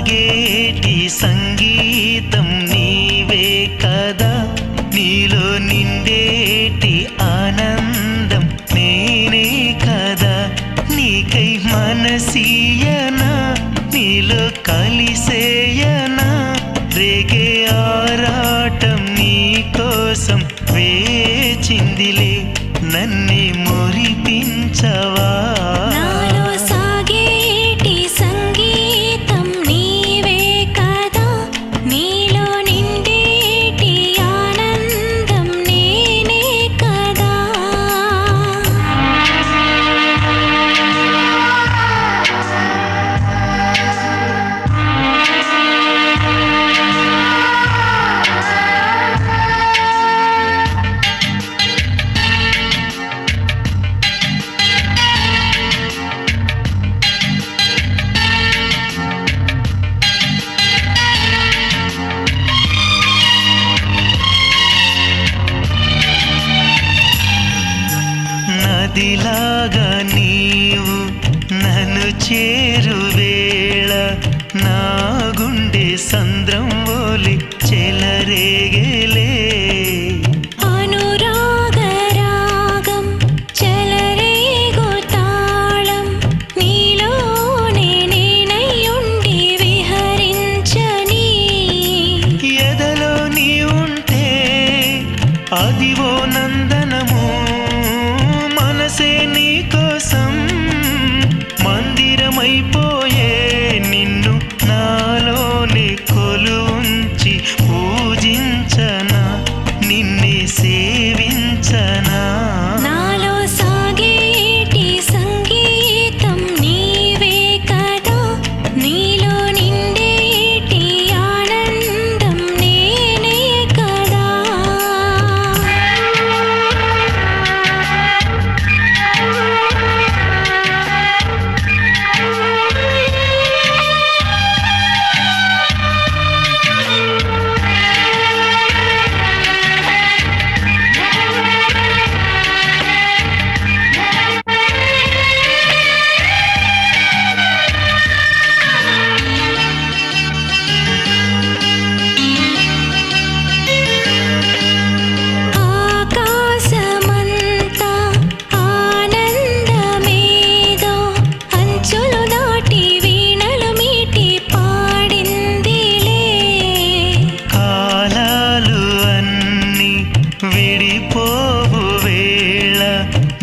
సాగేటి సంగీతం నీవే కదా, నీలో నిండేటి ఆనందం నేనే కదా. నీకై మనసీయనా, నీలో కలిసేయనా, రేగే ఆరాటం నీ కోసం వేచిందిలే, నన్నే మురిపించవా. నాలో సాగేటి సంగీతం నీవే కదా, నీలో నిండేటి ఆనందం నేనే కదా. నదిలాగా నీవు నన్ను చేరువేళ, నా గుండె సంద్రం ఓలి చెలరేగేలే. అనురాగ రాగం చెలరేగు తాళం, నీలోనే నేనై ఉండి విహరించని. ఎదలో నీ ఉంటే అదివో నందనము, మనసే నీ కోసం మందిరమైపోయే. నిన్ను నాలోనే కొలువుంచి పూజించనా, నిన్నే సేవించనా. నాలో సాగేటి సంగీతం నీవే కదా, నీలో నిండేటి ఆనందం నేనే కదా. ఆకాశమంతా ఆనందమేదో అంచులు దాటి వీణలు మీటి పాడిందిలే. కాలాలు అన్నీ విడిపోవు వేళ,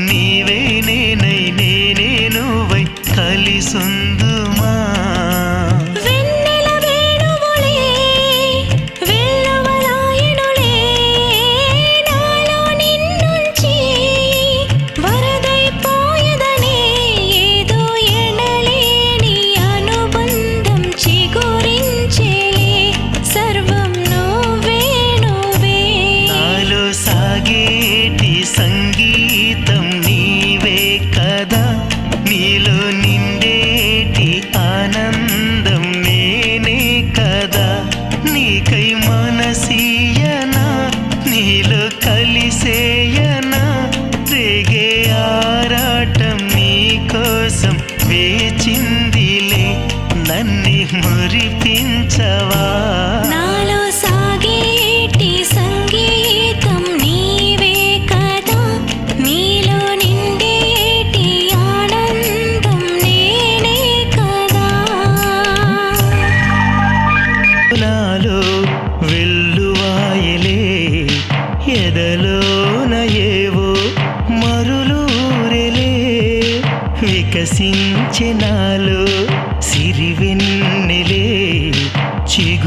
నీవే నేనై నేనే నువ్వై కలిసుందుమా. వెన్నెల వేణువులే వెల్లువలాయనులే, నాలో నిన్నుంచి వరదైపోయదనే. ఏదో ఎనలేని అనుబంధం చిగురించేలే, సర్వం నువ్వే నువ్వే. నాలో సాగేటి సంగీతం నీవే కదా, నీలో నిండేటి ఆనందం నేనే కదా. నీకై మనసీయనా, నీలో కలిసేయనా, రేగే ఆరాటం నీ కోసం వేచిందిలే, నన్నే మురిపించవా. నాలో సాగేటి సంగీతం నీవే కదా, నీలో నిండేటి ఆనందం నేనే కదా. నాలో వెల్లువాయలే, ఎదలోన ఏవో మరులూరెలే, వికసించె నాలో సిరివెన్నెలే చిగు